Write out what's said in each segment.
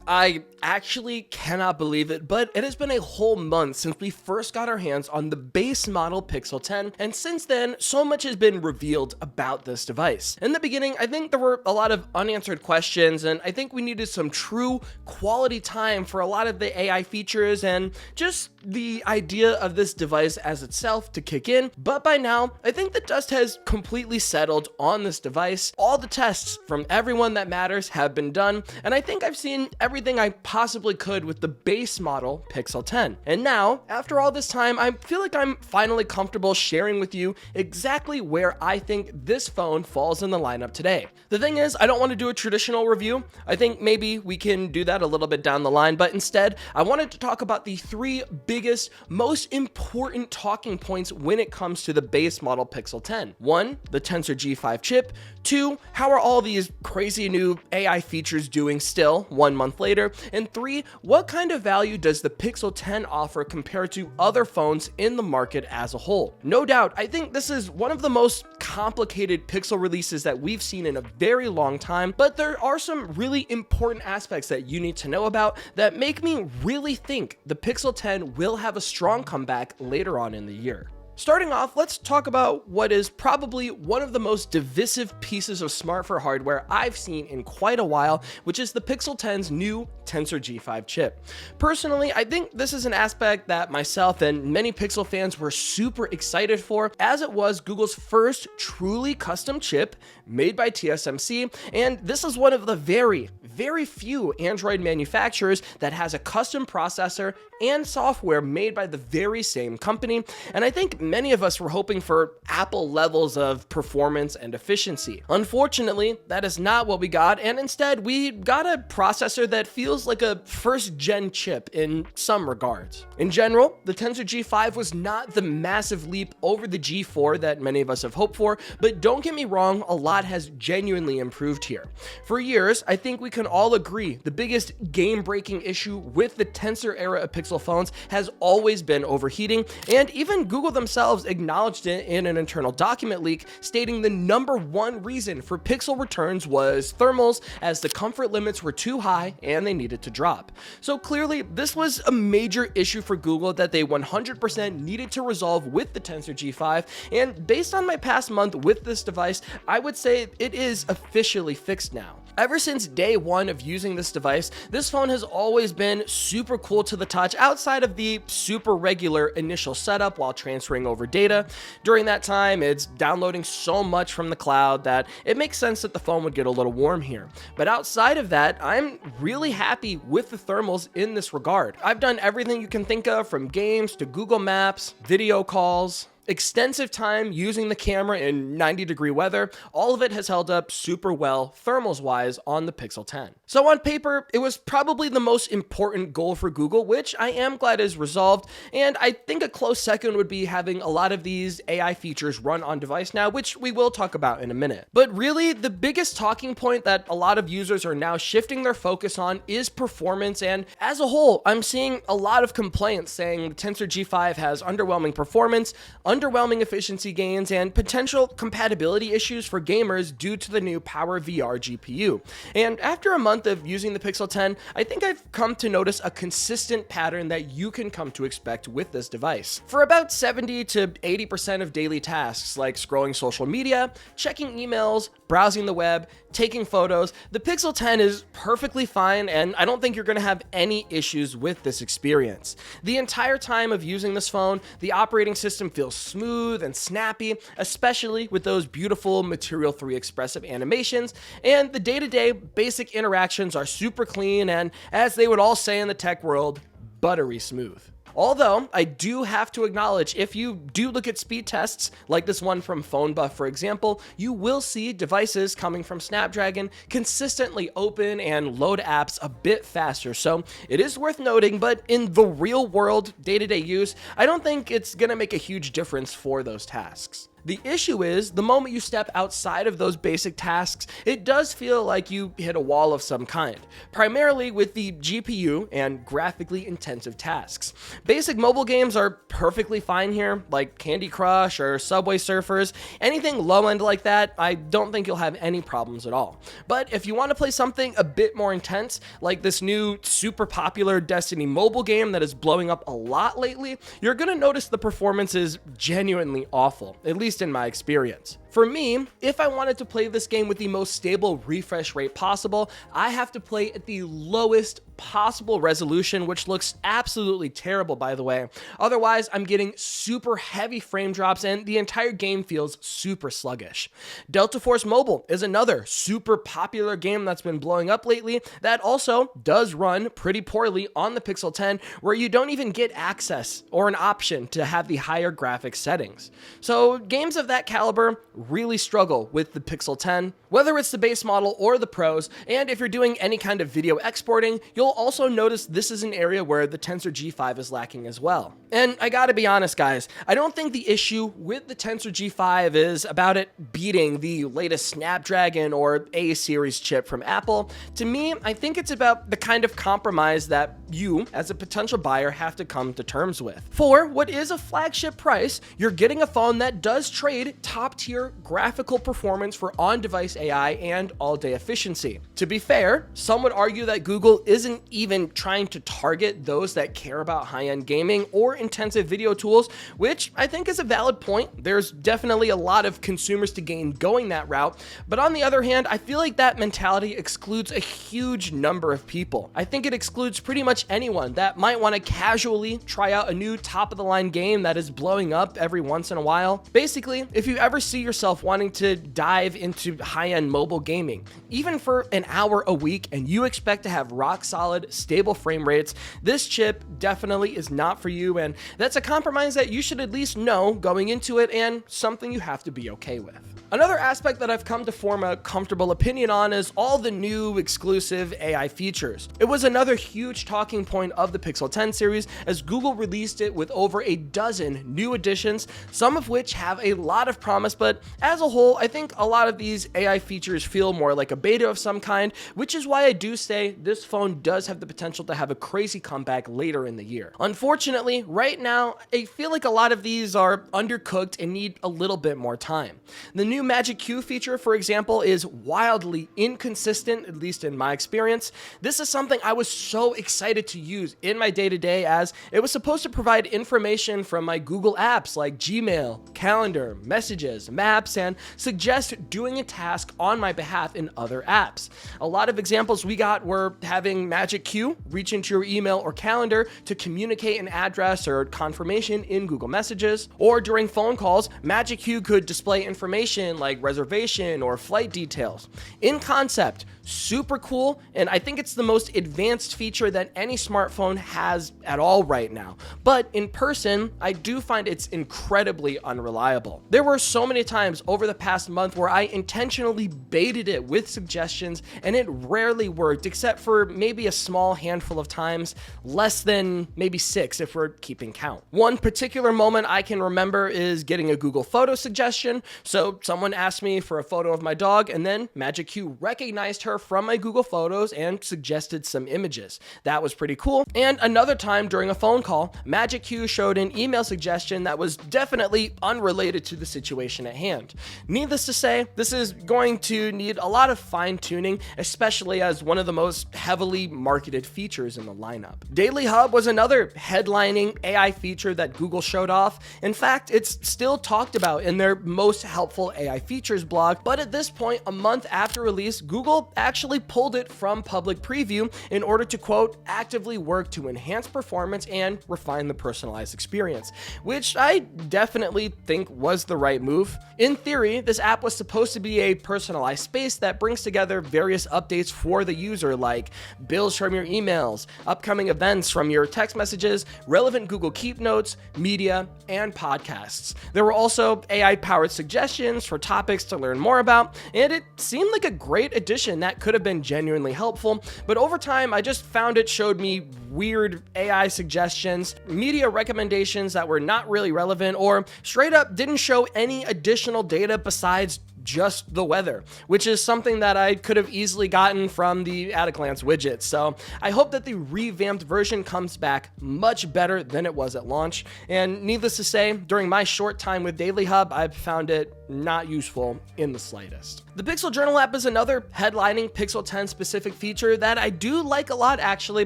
I actually cannot believe it, but it has been a whole month since we first got our hands on the base model Pixel 10, and since then, so much has been revealed about this device. In the beginning, I think there were a lot of unanswered questions, and I think we needed some true quality time for a lot of the AI features and just the idea of this device as itself to kick in. But by now, I think the dust has completely settled on this device. All the tests from everyone that matters have been done, and I think I've seen everything I possibly could with the base model Pixel 10. And now, after all this time, I feel like I'm finally comfortable sharing with you exactly where I think this phone falls in the lineup today. The thing is, I don't want to do a traditional review. I think maybe we can do that a little bit down the line, but instead, I wanted to talk about the three biggest, most important talking points when it comes to the base model Pixel 10. 1, the Tensor G5 chip. 2, how are all these crazy new AI features doing still 1 month later? And 3, what kind of value does the Pixel 10 offer compared to other phones in the market as a whole? No doubt, I think this is one of the most complicated Pixel releases that we've seen in a very long time, but there are some really important aspects that you need to know about that make me really think the Pixel 10 will have a strong comeback later on in the year. Starting off, let's talk about what is probably one of the most divisive pieces of smartphone hardware I've seen in quite a while, which is the Pixel 10's new Tensor G5 chip. Personally, I think this is an aspect that myself and many Pixel fans were super excited for, as it was Google's first truly custom chip made by TSMC, and this is one of the very few Android manufacturers that has a custom processor and software made by the very same company, and I think many of us were hoping for Apple levels of performance and efficiency. Unfortunately, that is not what we got, and instead we got a processor that feels like a first-gen chip in some regards. In general, the Tensor G5 was not the massive leap over the G4 that many of us have hoped for, but don't get me wrong, a lot has genuinely improved here. For years, I think we can all agree the biggest game-breaking issue with the Tensor era of Pixel phones has always been overheating, and even Google themselves acknowledged it in an internal document leak, stating the number one reason for Pixel returns was thermals, as the comfort limits were too high and they needed to drop. So clearly, this was a major issue for Google that they 100% needed to resolve with the Tensor G5, and based on my past month with this device, I would say it is officially fixed now. Ever since day one of using this device, this phone has always been super cool to the touch outside of the super regular initial setup while transferring over data. During that time, it's downloading so much from the cloud that it makes sense that the phone would get a little warm here. But outside of that, I'm really happy with the thermals in this regard. I've done everything you can think of, from games to Google Maps, video calls, extensive time using the camera in 90-degree weather. All of it has held up super well thermals wise on the Pixel 10. So on paper, it was probably the most important goal for Google, which I am glad is resolved, and I think a close second would be having a lot of these AI features run on device now, which we will talk about in a minute. But really, the biggest talking point that a lot of users are now shifting their focus on is performance, and as a whole, I'm seeing a lot of complaints saying the Tensor G5 has underwhelming performance, underwhelming efficiency gains, and potential compatibility issues for gamers due to the new Power VR GPU. And after a month of using the Pixel 10, I think I've come to notice a consistent pattern that you can come to expect with this device. For about 70 to 80% of daily tasks like scrolling social media, checking emails, browsing the web, taking photos, the Pixel 10 is perfectly fine, and I don't think you're going to have any issues with this experience. The entire time of using this phone, the operating system feels smooth and snappy, especially with those beautiful Material 3 expressive animations, and the day-to-day basic interactions are super clean and, as they would all say in the tech world, buttery smooth. Although, I do have to acknowledge, if you do look at speed tests, like this one from PhoneBuff for example, you will see devices coming from Snapdragon consistently open and load apps a bit faster, so it is worth noting, but in the real world, day-to-day use, I don't think it's gonna make a huge difference for those tasks. The issue is, the moment you step outside of those basic tasks, it does feel like you hit a wall of some kind, primarily with the GPU and graphically intensive tasks. Basic mobile games are perfectly fine here, like Candy Crush or Subway Surfers. Anything low end like that, I don't think you'll have any problems at all. But if you want to play something a bit more intense, like this new super popular Destiny mobile game that is blowing up a lot lately, you're going to notice the performance is genuinely awful, at least in my experience. For me, if I wanted to play this game with the most stable refresh rate possible, I have to play at the lowest possible resolution, which looks absolutely terrible, by the way. Otherwise, I'm getting super heavy frame drops and the entire game feels super sluggish. Delta Force Mobile is another super popular game that's been blowing up lately that also does run pretty poorly on the Pixel 10, where you don't even get access or an option to have the higher graphics settings. So games of that caliber really struggle with the Pixel 10, whether it's the base model or the Pros, and if you're doing any kind of video exporting, you'll also notice this is an area where the Tensor G5 is lacking as well. And I gotta be honest, guys, I don't think the issue with the Tensor G5 is about it beating the latest Snapdragon or A series chip from Apple. To me, I think it's about the kind of compromise that you, as a potential buyer, have to come to terms with. For what is a flagship price, you're getting a phone that does trade top-tier graphical performance for on-device AI and all-day efficiency. To be fair, some would argue that Google isn't even trying to target those that care about high-end gaming or intensive video tools, which I think is a valid point. There's definitely a lot of consumers to gain going that route, but on the other hand, I feel like that mentality excludes a huge number of people. I think it excludes pretty much anyone that might want to casually try out a new top-of-the-line game that is blowing up every once in a while. Basically, if you ever see yourself wanting to dive into high-end mobile gaming, even for an hour a week, and you expect to have rock-solid, stable frame rates, this chip definitely is not for you, and that's a compromise that you should at least know going into it and something you have to be okay with. Another aspect that I've come to form a comfortable opinion on is all the new exclusive AI features. It was another huge talking point of the Pixel 10 series as Google released it with over a dozen new additions, some of which have a lot of promise, but as a whole, I think a lot of these AI features feel more like a beta of some kind, which is why I do say this phone does have the potential to have a crazy comeback later in the year. Unfortunately, right now, I feel like a lot of these are undercooked and need a little bit more time. The new Magic Q feature, for example, is wildly inconsistent, at least in my experience. This is something I was so excited to use in my day-to-day, as it was supposed to provide information from my Google apps like Gmail, Calendar, Messages, Maps, and suggest doing a task on my behalf in other apps. A lot of examples we got were having Magic Q reach into your email or calendar to communicate an address or confirmation in Google Messages, or during phone calls, Magic Q could display information like reservation or flight details. In concept, super cool, and I think it's the most advanced feature that any smartphone has at all right now. But in person, I do find it's incredibly unreliable. There were so many times over the past month where I intentionally baited it with suggestions, and it rarely worked, except for maybe a small handful of times, less than maybe 6 if we're keeping count. One particular moment I can remember is getting a Google Photo suggestion. So someone asked me for a photo of my dog, and then Magic Q recognized her from my Google Photos and suggested some images. That was pretty cool. And another time during a phone call, Magic Q showed an email suggestion that was definitely unrelated to the situation at hand. Needless to say, this is going to need a lot of fine-tuning, especially as one of the most heavily marketed features in the lineup. Daily Hub was another headlining AI feature that Google showed off. In fact, it's still talked about in their most helpful AI features blog, but at this point, a month after release, Google actually pulled it from public preview in order to, quote, actively work to enhance performance and refine the personalized experience, which I definitely think was the right move. In theory, this app was supposed to be a personalized space that brings together various updates for the user, like bills from your emails, upcoming events from your text messages, relevant Google Keep notes, media, and podcasts. There were also AI-powered suggestions for topics to learn more about, and it seemed like a great addition that could have been genuinely helpful, but over time I just found it showed me weird AI suggestions, media recommendations that were not really relevant, or straight up didn't show any additional data besides just the weather, which is something that I could have easily gotten from the at a glance widget. So I hope that the revamped version comes back much better than it was at launch. And needless to say, during my short time with Daily Hub, I've found it not useful in the slightest. The Pixel Journal app is another headlining Pixel 10 specific feature that I do like a lot actually,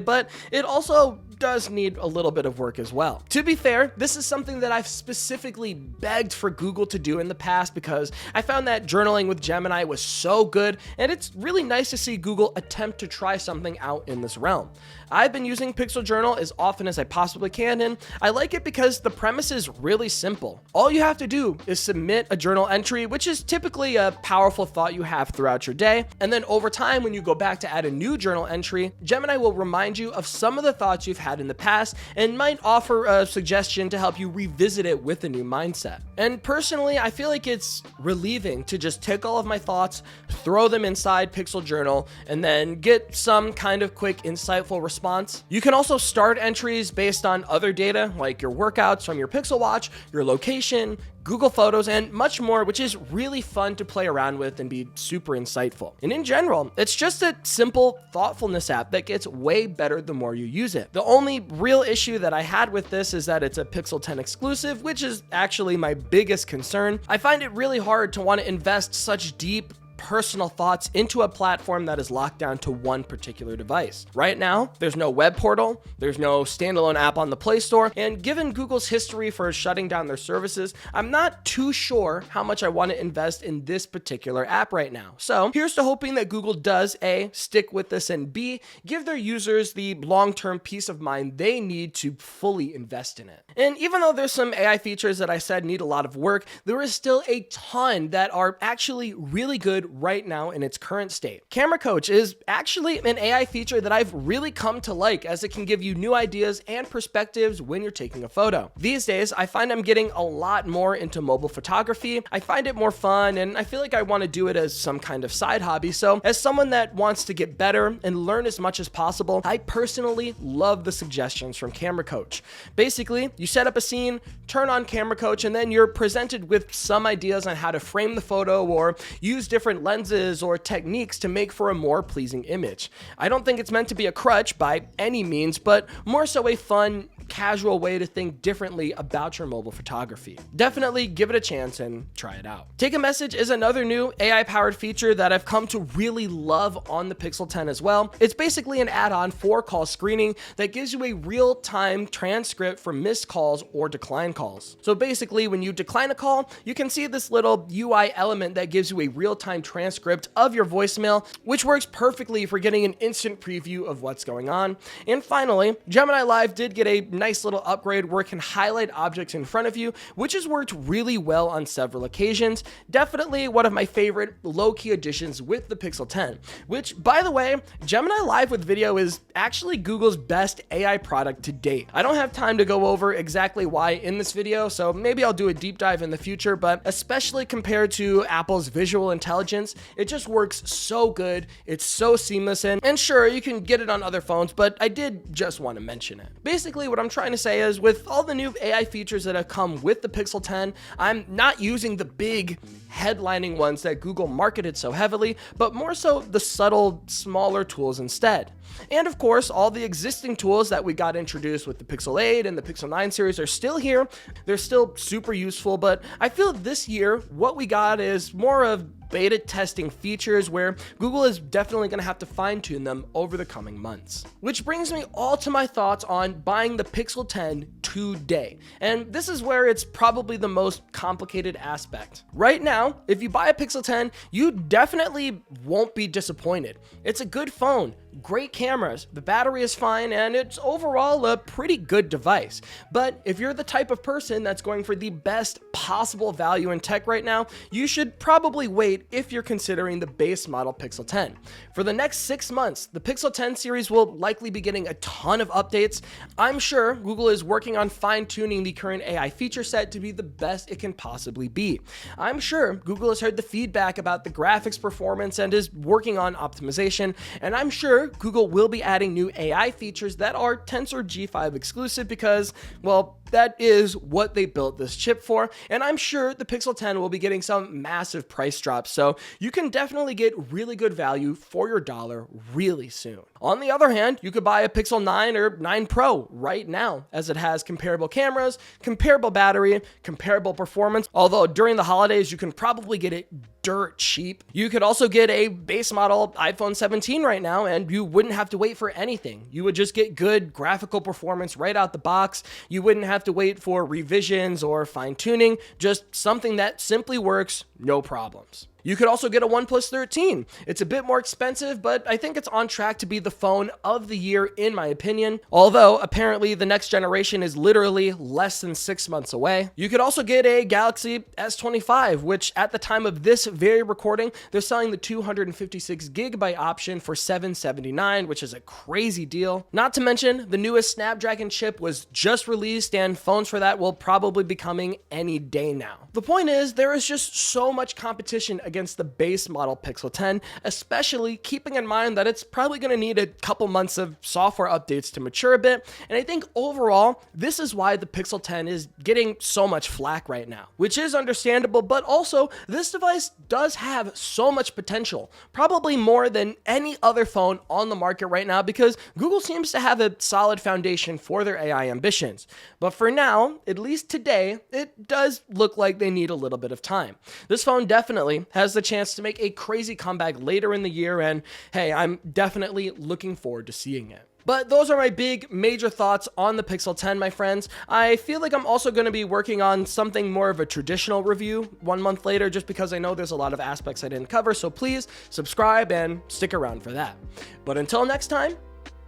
but it also does need a little bit of work as well. To be fair, this is something that I've specifically begged for Google to do in the past because I found that journaling with Gemini was so good, and it's really nice to see Google attempt to try something out in this realm. I've been using Pixel Journal as often as I possibly can, and I like it because the premise is really simple. All you have to do is submit a journal entry, which is typically a powerful thought you have throughout your day, and then over time, when you go back to add a new journal entry, Gemini will remind you of some of the thoughts you've had in the past and might offer a suggestion to help you revisit it with a new mindset. And personally, I feel like it's relieving to just take all of my thoughts, throw them inside Pixel Journal, and then get some kind of quick, insightful response. You can also start entries based on other data, like your workouts from your Pixel Watch, your location, Google Photos, and much more, which is really fun to play around with and be super insightful. And in general, it's just a simple thoughtfulness app that gets way better the more you use it. The only real issue that I had with this is that it's a Pixel 10 exclusive, which is actually my biggest concern. I find it really hard to want to invest such deep personal thoughts into a platform that is locked down to one particular device. Right now, there's no web portal, there's no standalone app on the Play Store, and given Google's history for shutting down their services, I'm not too sure how much I want to invest in this particular app right now. So here's to hoping that Google does A, stick with this, and B, give their users the long-term peace of mind they need to fully invest in it. And even though there's some AI features that I said need a lot of work, there is still a ton that are actually really good right now in its current state. Camera Coach is actually an AI feature that I've really come to like, as it can give you new ideas and perspectives when you're taking a photo. These days, I find I'm getting a lot more into mobile photography. I find it more fun, and I feel like I want to do it as some kind of side hobby. So as someone that wants to get better and learn as much as possible, I personally love the suggestions from Camera Coach. Basically, you set up a scene, turn on Camera Coach, and then you're presented with some ideas on how to frame the photo or use different lenses or techniques to make for a more pleasing image. I don't think it's meant to be a crutch by any means, but more so a fun, casual way to think differently about your mobile photography. Definitely give it a chance and try it out. Take a Message is another new AI-powered feature that I've come to really love on the Pixel 10 as well. It's basically an add-on for call screening that gives you a real-time transcript for missed calls or decline calls. So basically, when you decline a call, you can see this little UI element that gives you a real-time transcript of your voicemail, which works perfectly for getting an instant preview of what's going on. And finally, Gemini Live did get a nice little upgrade where it can highlight objects in front of you, which has worked really well on several occasions. Definitely one of my favorite low-key additions with the Pixel 10, which, by the way, Gemini Live with video is actually Google's best AI product to date. I don't have time to go over exactly why in this video, so maybe I'll do a deep dive in the future, but especially compared to Apple's visual intelligence, it just works so good. It's so seamless, and sure, you can get it on other phones, but I did just want to mention it. Basically, what I'm trying to say is, with all the new AI features that have come with the Pixel 10, I'm not using the big headlining ones that Google marketed so heavily, but more so the subtle, smaller tools instead. And of course, all the existing tools that we got introduced with the Pixel 8 and the Pixel 9 series are still here. They're still super useful, but I feel this year what we got is more of beta testing features where Google is definitely going to have to fine-tune them over the coming months. Which brings me all to my thoughts on buying the Pixel 10 today. And this is where it's probably the most complicated aspect. Right now, if you buy a Pixel 10, you definitely won't be disappointed. It's a good phone, great cameras, the battery is fine, and it's overall a pretty good device. But if you're the type of person that's going for the best possible value in tech right now, you should probably wait if you're considering the base model Pixel 10. For the next 6 months, the Pixel 10 series will likely be getting a ton of updates. I'm sure Google is working on fine-tuning the current AI feature set to be the best it can possibly be. I'm sure Google has heard the feedback about the graphics performance and is working on optimization, and I'm sure sure Google will be adding new AI features that are Tensor G5 exclusive because, well, that is what they built this chip for, and I'm sure the Pixel 10 will be getting some massive price drops, so you can definitely get really good value for your dollar really soon. On the other hand, you could buy a Pixel 9 or 9 Pro right now, as it has comparable cameras, comparable battery, comparable performance, although during the holidays you can probably get it dirt cheap. You could also get a base model iPhone 17 right now, and you wouldn't have to wait for anything. You would just get good graphical performance right out the box. You wouldn't have to wait for revisions or fine-tuning, just something that simply works, no problems. You could also get a OnePlus 13. It's a bit more expensive, but I think it's on track to be the phone of the year in my opinion, although apparently the next generation is literally less than 6 months away. You could also get a Galaxy S25, which at the time of this very recording, they're selling the 256GB option for $779, which is a crazy deal. Not to mention, the newest Snapdragon chip was just released, and phones for that will probably be coming any day now. The point is, there is just so much competition against the base model Pixel 10, especially keeping in mind that it's probably going to need a couple months of software updates to mature a bit, and I think overall, this is why the Pixel 10 is getting so much flack right now, which is understandable, but also, this device does have so much potential, probably more than any other phone on the market right now, because Google seems to have a solid foundation for their AI ambitions. But for now, at least today, it does look like they need a little bit of time. This phone definitely has the chance to make a crazy comeback later in the year, and hey, I'm definitely looking forward to seeing it. But those are my big major thoughts on the Pixel 10, my friends. I feel like I'm also going to be working on something more of a traditional review 1 month later, just because I know there's a lot of aspects I didn't cover, so please subscribe and stick around for that. But until next time,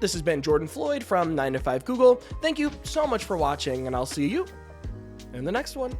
this has been Jordan Floyd from 9to5 Google. Thank you so much for watching, and I'll see you in the next one.